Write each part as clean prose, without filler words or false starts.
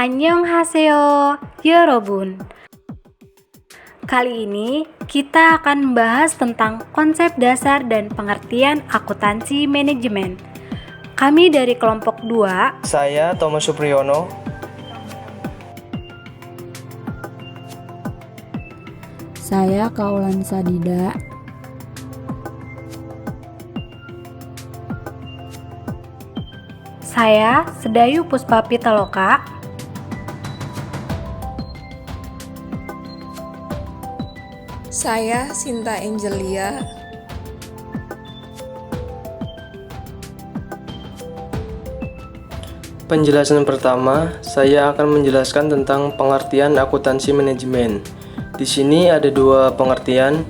Annyeonghaseyo, Yorobun. Kali ini kita akan membahas tentang konsep dasar dan pengertian akuntansi manajemen. Kami dari kelompok 2. Saya Thomas Supriyono. Saya Kaulan Sadida. Saya Sedayu Puspa Pitaloka. Saya Sinta Angelia. Penjelasan pertama, saya akan menjelaskan tentang pengertian akuntansi manajemen. Di sini ada dua pengertian.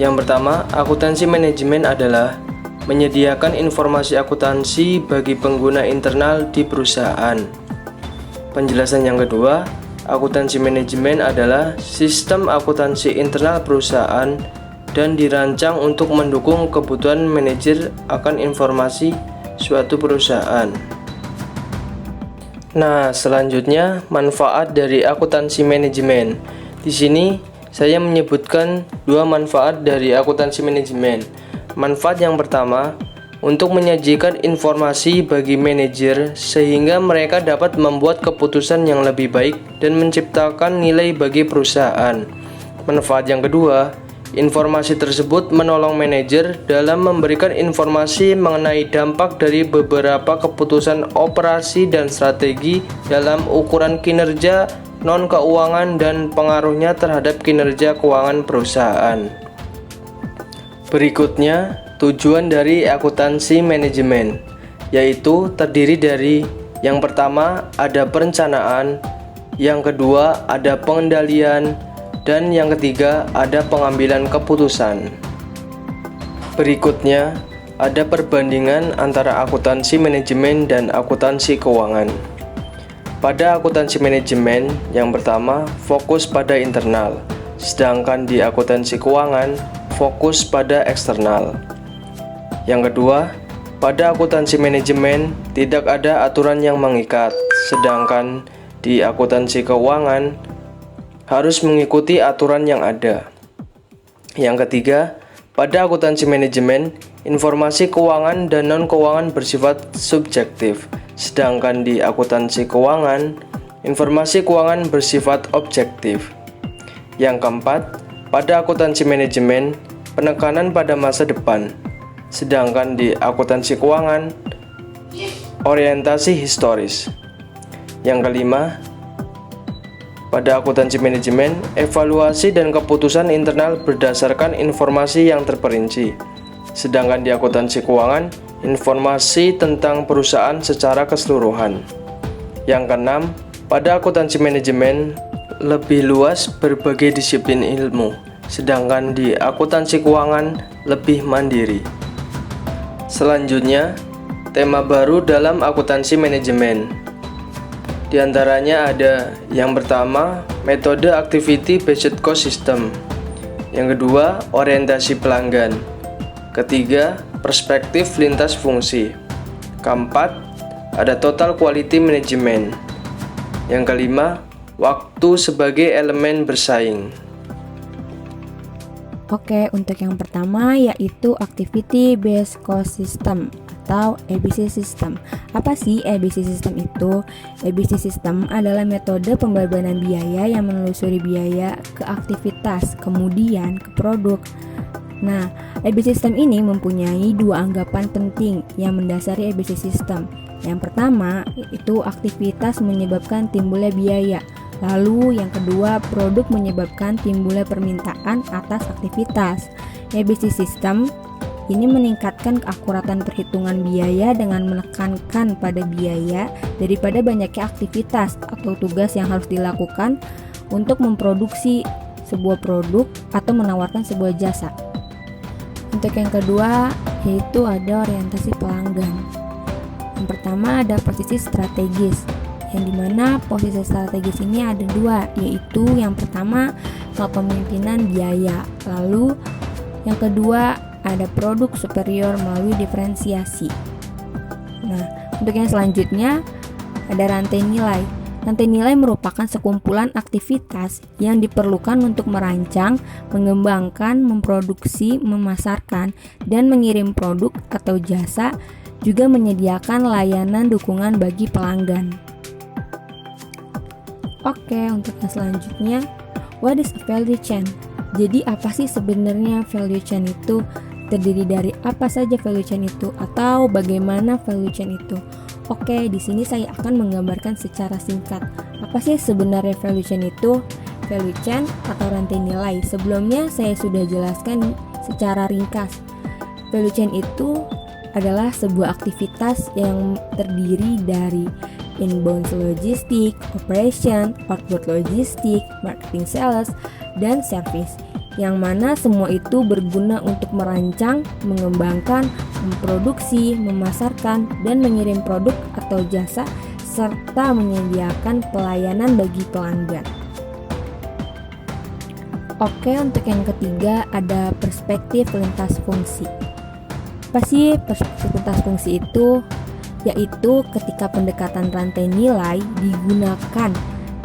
Yang pertama, akuntansi manajemen adalah menyediakan informasi akuntansi bagi pengguna internal di perusahaan. Penjelasan yang kedua, akuntansi manajemen adalah sistem akuntansi internal perusahaan dan dirancang untuk mendukung kebutuhan manajer akan informasi suatu perusahaan. Nah, selanjutnya manfaat dari akuntansi manajemen. Di sini saya menyebutkan dua manfaat dari akuntansi manajemen. Manfaat yang pertama, untuk menyajikan informasi bagi manajer sehingga mereka dapat membuat keputusan yang lebih baik dan menciptakan nilai bagi perusahaan. Manfaat yang kedua, informasi tersebut menolong manajer dalam memberikan informasi mengenai dampak dari beberapa keputusan operasi dan strategi dalam ukuran kinerja non-keuangan dan pengaruhnya terhadap kinerja keuangan perusahaan. Berikutnya, tujuan dari akuntansi manajemen, yaitu terdiri dari yang pertama ada perencanaan, yang kedua ada pengendalian, dan yang ketiga ada pengambilan keputusan. Berikutnya, ada perbandingan antara akuntansi manajemen dan akuntansi keuangan. Pada akuntansi manajemen, yang pertama fokus pada internal, sedangkan di akuntansi keuangan fokus pada eksternal. Yang kedua, pada akuntansi manajemen tidak ada aturan yang mengikat, sedangkan di akuntansi keuangan harus mengikuti aturan yang ada. Yang ketiga, pada akuntansi manajemen, informasi keuangan dan non-keuangan bersifat subjektif, sedangkan di akuntansi keuangan, informasi keuangan bersifat objektif. Yang keempat, pada akuntansi manajemen, penekanan pada masa depan, sedangkan di akuntansi keuangan, orientasi historis. Yang kelima, pada akuntansi manajemen, evaluasi dan keputusan internal berdasarkan informasi yang terperinci, sedangkan di akuntansi keuangan, informasi tentang perusahaan secara keseluruhan. Yang keenam, pada akuntansi manajemen, lebih luas berbagai disiplin ilmu, sedangkan di akuntansi keuangan lebih mandiri. Selanjutnya, tema baru dalam akuntansi manajemen. Di antaranya ada yang pertama, metode activity based cost system. Yang kedua, orientasi pelanggan. Ketiga, perspektif lintas fungsi. Keempat, ada total quality management. Yang kelima, waktu sebagai elemen bersaing. Oke, untuk yang pertama yaitu Activity Based Cost System atau ABC System. Apa sih ABC System itu? ABC System adalah metode pembebanan biaya yang menelusuri biaya ke aktivitas, kemudian ke produk. Nah, ABC System ini mempunyai dua anggapan penting yang mendasari ABC System. Yang pertama, itu aktivitas menyebabkan timbulnya biaya. Lalu yang kedua, produk menyebabkan timbulnya permintaan atas aktivitas. ABC System ini meningkatkan keakuratan perhitungan biaya dengan menekankan pada biaya daripada banyaknya aktivitas atau tugas yang harus dilakukan untuk memproduksi sebuah produk atau menawarkan sebuah jasa. Untuk yang kedua, yaitu ada orientasi pelanggan. Yang pertama ada posisi strategis, yang dimana posisi strategis ini ada dua, yaitu yang pertama kepemimpinan biaya, lalu yang kedua ada produk superior melalui diferensiasi. Nah, untuk yang selanjutnya ada rantai nilai. Rantai nilai merupakan sekumpulan aktivitas yang diperlukan untuk merancang, mengembangkan, memproduksi, memasarkan, dan mengirim produk atau jasa, juga menyediakan layanan dukungan bagi pelanggan. Oke, untuk yang selanjutnya, what is a value chain? Jadi apa sih sebenarnya value chain itu? Terdiri dari apa saja value chain itu, atau bagaimana value chain itu? Oke, di sini saya akan menggambarkan secara singkat. Apa sih sebenarnya value chain itu? Value chain atau rantai nilai. Sebelumnya saya sudah jelaskan secara ringkas. Value chain itu adalah sebuah aktivitas yang terdiri dari inbound logistik, operation, outbound logistik, marketing, sales, dan service, yang mana semua itu berguna untuk merancang, mengembangkan, memproduksi, memasarkan, dan mengirim produk atau jasa, serta menyediakan pelayanan bagi pelanggan. Oke, untuk yang ketiga ada perspektif lintas fungsi. Apa sih perspektif lintas fungsi itu? Yaitu ketika pendekatan rantai nilai digunakan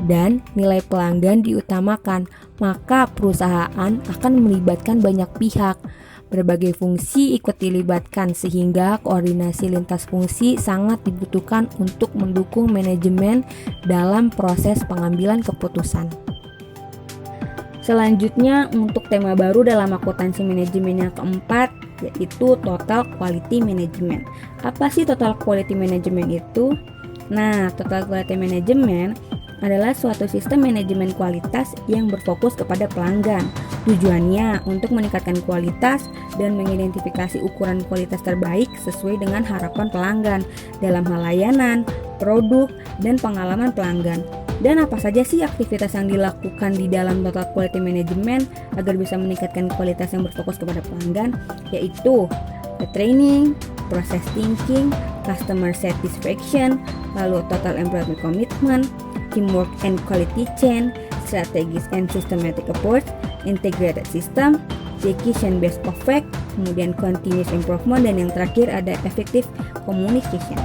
dan nilai pelanggan diutamakan, maka perusahaan akan melibatkan banyak pihak. Berbagai fungsi ikut dilibatkan sehingga koordinasi lintas fungsi sangat dibutuhkan untuk mendukung manajemen dalam proses pengambilan keputusan. Selanjutnya untuk tema baru dalam akuntansi manajemen yang keempat, yaitu Total Quality Management. Apa sih Total Quality Management itu? Nah, Total Quality Management adalah suatu sistem manajemen kualitas yang berfokus kepada pelanggan. Tujuannya untuk meningkatkan kualitas dan mengidentifikasi ukuran kualitas terbaik sesuai dengan harapan pelanggan dalam hal layanan, produk, dan pengalaman pelanggan. Dan apa saja sih aktivitas yang dilakukan di dalam Total Quality Management agar bisa meningkatkan kualitas yang berfokus kepada pelanggan, yaitu training, process thinking, customer satisfaction, lalu total employment commitment, teamwork and quality chain, strategies and systematic approach, integrated system, decision based effect, kemudian continuous improvement, dan yang terakhir ada effective communication.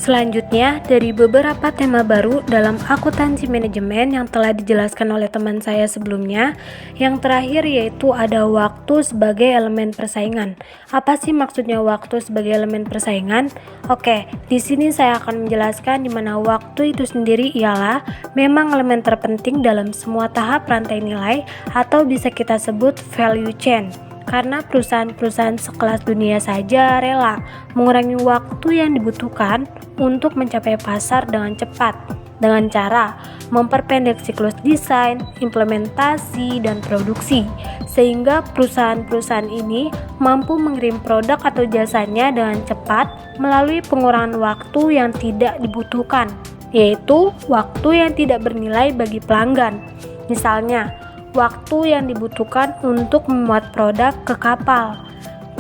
Selanjutnya, dari beberapa tema baru dalam akuntansi manajemen yang telah dijelaskan oleh teman saya sebelumnya, yang terakhir yaitu ada waktu sebagai elemen persaingan. Apa sih maksudnya waktu sebagai elemen persaingan? Oke, di sini saya akan menjelaskan di mana waktu itu sendiri ialah memang elemen terpenting dalam semua tahap rantai nilai atau bisa kita sebut value chain. Karena perusahaan-perusahaan sekelas dunia saja rela mengurangi waktu yang dibutuhkan untuk mencapai pasar dengan cepat dengan cara memperpendek siklus desain, implementasi, dan produksi sehingga perusahaan-perusahaan ini mampu mengirim produk atau jasanya dengan cepat melalui pengurangan waktu yang tidak dibutuhkan, yaitu waktu yang tidak bernilai bagi pelanggan. Misalnya, waktu yang dibutuhkan untuk memuat produk ke kapal.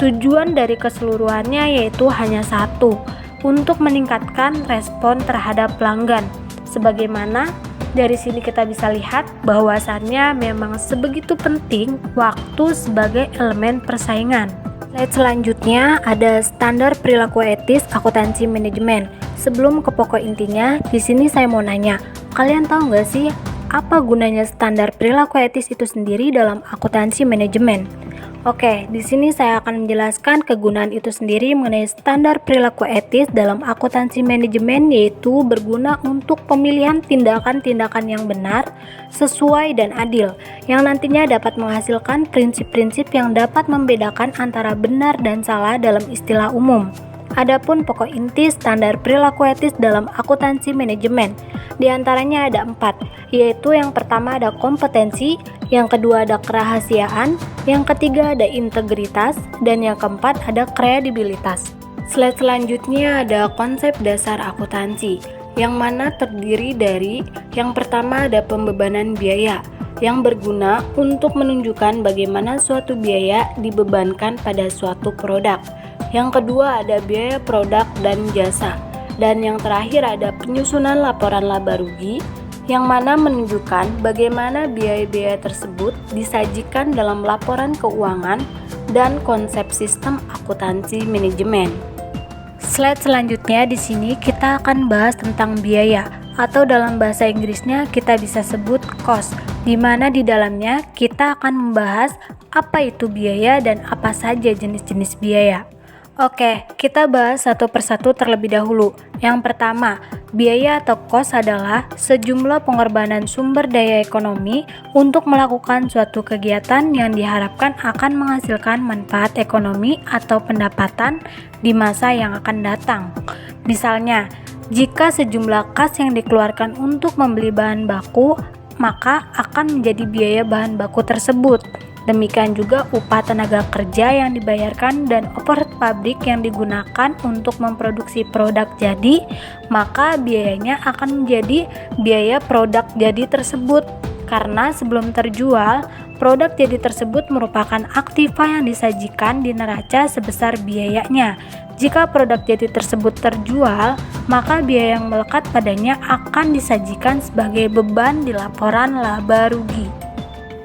Tujuan dari keseluruhannya yaitu hanya satu, untuk meningkatkan respon terhadap pelanggan. Sebagaimana dari sini kita bisa lihat bahwasannya memang sebegitu penting waktu sebagai elemen persaingan. Slide selanjutnya ada standar perilaku etis akuntansi manajemen. Sebelum ke pokok intinya, di sini saya mau nanya, kalian tahu nggak sih apa gunanya standar perilaku etis itu sendiri dalam akuntansi manajemen? Oke, di sini saya akan menjelaskan kegunaan itu sendiri mengenai standar perilaku etis dalam akuntansi manajemen, yaitu berguna untuk pemilihan tindakan-tindakan yang benar, sesuai dan adil, yang nantinya dapat menghasilkan prinsip-prinsip yang dapat membedakan antara benar dan salah dalam istilah umum. Adapun pokok inti standar perilaku etis dalam akuntansi manajemen, di antaranya ada 4, yaitu yang pertama ada kompetensi, yang kedua ada kerahasiaan, yang ketiga ada integritas, dan yang keempat ada kredibilitas. Slide selanjutnya ada konsep dasar akuntansi, yang mana terdiri dari yang pertama ada pembebanan biaya, yang berguna untuk menunjukkan bagaimana suatu biaya dibebankan pada suatu produk. Yang kedua ada biaya produk dan jasa. Dan yang terakhir ada penyusunan laporan laba rugi, yang mana menunjukkan bagaimana biaya-biaya tersebut disajikan dalam laporan keuangan dan konsep sistem akuntansi manajemen. Slide selanjutnya di sini kita akan bahas tentang biaya, atau dalam bahasa Inggrisnya kita bisa sebut cost, di mana di dalamnya kita akan membahas apa itu biaya dan apa saja jenis-jenis biaya. Oke, kita bahas satu persatu terlebih dahulu. Yang pertama, biaya atau cost adalah sejumlah pengorbanan sumber daya ekonomi untuk melakukan suatu kegiatan yang diharapkan akan menghasilkan manfaat ekonomi atau pendapatan di masa yang akan datang. Misalnya, jika sejumlah kas yang dikeluarkan untuk membeli bahan baku, maka akan menjadi biaya bahan baku tersebut. Demikian juga upah tenaga kerja yang dibayarkan dan overhead pabrik yang digunakan untuk memproduksi produk jadi, maka biayanya akan menjadi biaya produk jadi tersebut. Karena sebelum terjual, produk jadi tersebut merupakan aktiva yang disajikan di neraca sebesar biayanya. Jika produk jadi tersebut terjual, maka biaya yang melekat padanya akan disajikan sebagai beban di laporan laba rugi.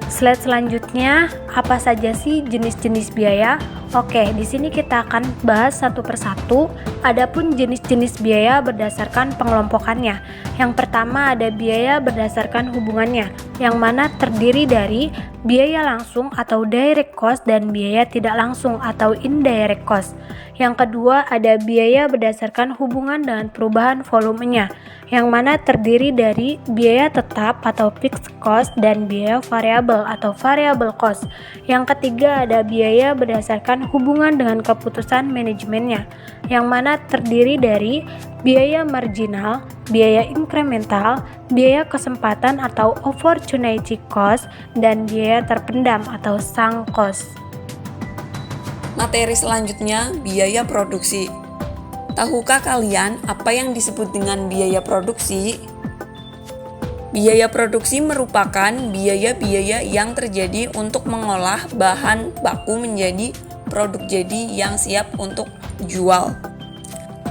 Slide selanjutnya, apa saja sih jenis-jenis biaya? Oke, di sini kita akan bahas satu persatu. Adapun jenis-jenis biaya berdasarkan pengelompokannya. Yang pertama ada biaya berdasarkan hubungannya, yang mana terdiri dari biaya langsung atau direct cost dan biaya tidak langsung atau indirect cost. Yang kedua ada biaya berdasarkan hubungan dengan perubahan volumenya, yang mana terdiri dari biaya tetap atau fixed cost dan biaya variabel atau variable cost. Yang ketiga ada biaya berdasarkan hubungan dengan keputusan manajemennya, yang mana terdiri dari biaya marginal, biaya incremental, biaya kesempatan atau opportunity cost, dan biaya terpendam atau sunk cost. Materi selanjutnya, biaya produksi. Tahukah kalian apa yang disebut dengan biaya produksi? Biaya produksi merupakan biaya-biaya yang terjadi untuk mengolah bahan baku menjadi produk jadi yang siap untuk dijual.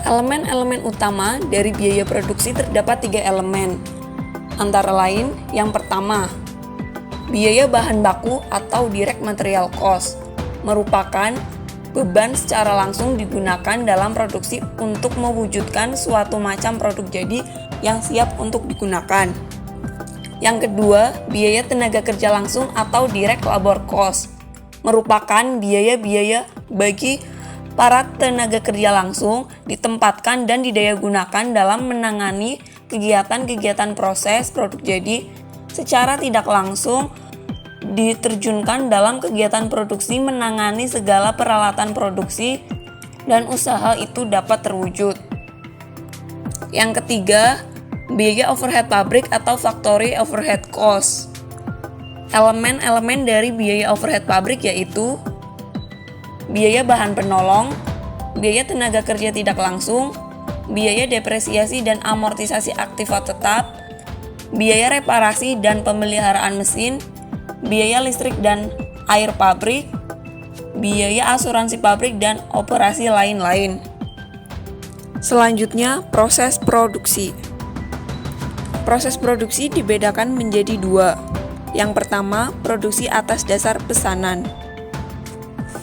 Elemen-elemen utama dari biaya produksi terdapat 3 elemen. Antara lain, yang pertama, biaya bahan baku atau direct material cost merupakan beban secara langsung digunakan dalam produksi untuk mewujudkan suatu macam produk jadi yang siap untuk digunakan. Yang kedua, biaya tenaga kerja langsung atau direct labor cost merupakan biaya-biaya bagi para tenaga kerja langsung ditempatkan dan didayagunakan dalam menangani kegiatan-kegiatan proses produk jadi secara tidak langsung diterjunkan dalam kegiatan produksi, menangani segala peralatan produksi dan usaha itu dapat terwujud. Yang ketiga, biaya overhead pabrik atau factory overhead cost. Elemen-elemen dari biaya overhead pabrik yaitu biaya bahan penolong, biaya tenaga kerja tidak langsung, biaya depresiasi dan amortisasi aktiva tetap, biaya reparasi dan pemeliharaan mesin, biaya listrik dan air pabrik, biaya asuransi pabrik, dan operasi lain-lain. Selanjutnya, proses produksi. Proses produksi dibedakan menjadi 2. Yang pertama, produksi atas dasar pesanan.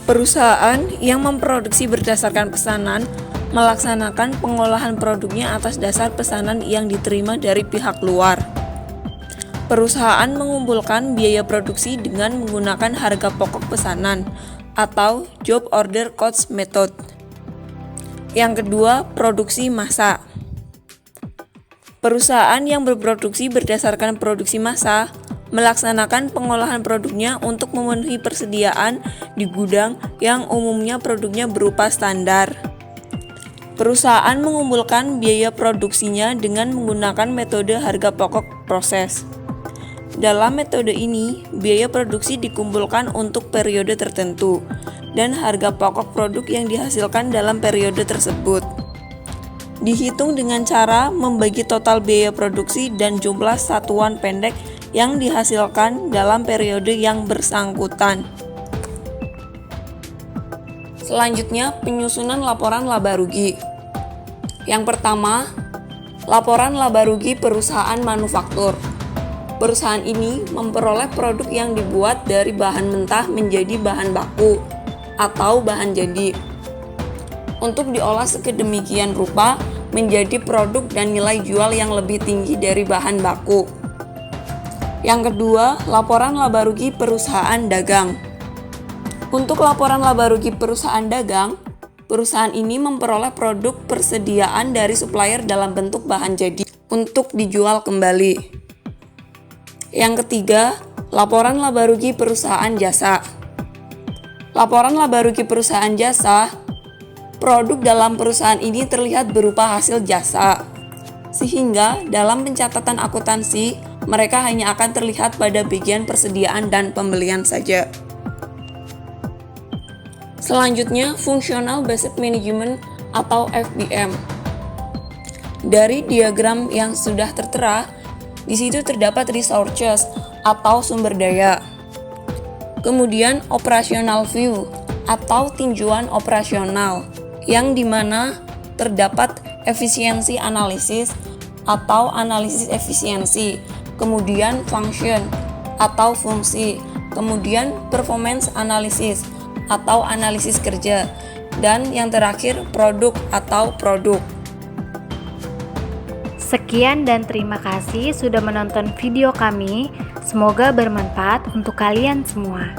Perusahaan yang memproduksi berdasarkan pesanan melaksanakan pengolahan produknya atas dasar pesanan yang diterima dari pihak luar. Perusahaan mengumpulkan biaya produksi dengan menggunakan harga pokok pesanan atau job order cost method. Yang kedua, produksi massa. Perusahaan yang berproduksi berdasarkan produksi massa melaksanakan pengolahan produknya untuk memenuhi persediaan di gudang yang umumnya produknya berupa standar. Perusahaan mengumpulkan biaya produksinya dengan menggunakan metode harga pokok proses. Dalam metode ini, biaya produksi dikumpulkan untuk periode tertentu dan harga pokok produk yang dihasilkan dalam periode tersebut dihitung dengan cara membagi total biaya produksi dan jumlah satuan pendek yang dihasilkan dalam periode yang bersangkutan. Selanjutnya, penyusunan laporan laba rugi. Yang pertama, laporan laba rugi perusahaan manufaktur. Perusahaan ini memperoleh produk yang dibuat dari bahan mentah menjadi bahan baku atau bahan jadi. untuk diolah sedemikian rupa menjadi produk dan nilai jual yang lebih tinggi dari bahan baku. Yang kedua, laporan laba rugi perusahaan dagang. Untuk laporan laba rugi perusahaan dagang, perusahaan ini memperoleh produk persediaan dari supplier dalam bentuk bahan jadi untuk dijual kembali. Yang ketiga, laporan laba rugi perusahaan jasa. Laporan laba rugi perusahaan jasa, produk dalam perusahaan ini terlihat berupa hasil jasa, sehingga dalam pencatatan akuntansi, mereka hanya akan terlihat pada bagian persediaan dan pembelian saja. Selanjutnya, Functional Based Management atau FBM. Dari diagram yang sudah tertera, di situ terdapat resources atau sumber daya. Kemudian operational view atau tinjauan operasional, yang dimana terdapat efisiensi analisis atau analisis efisiensi, kemudian function atau fungsi, kemudian performance analysis atau analisis kerja, dan yang terakhir produk atau produk. Sekian dan terima kasih sudah menonton video kami. Semoga bermanfaat untuk kalian semua.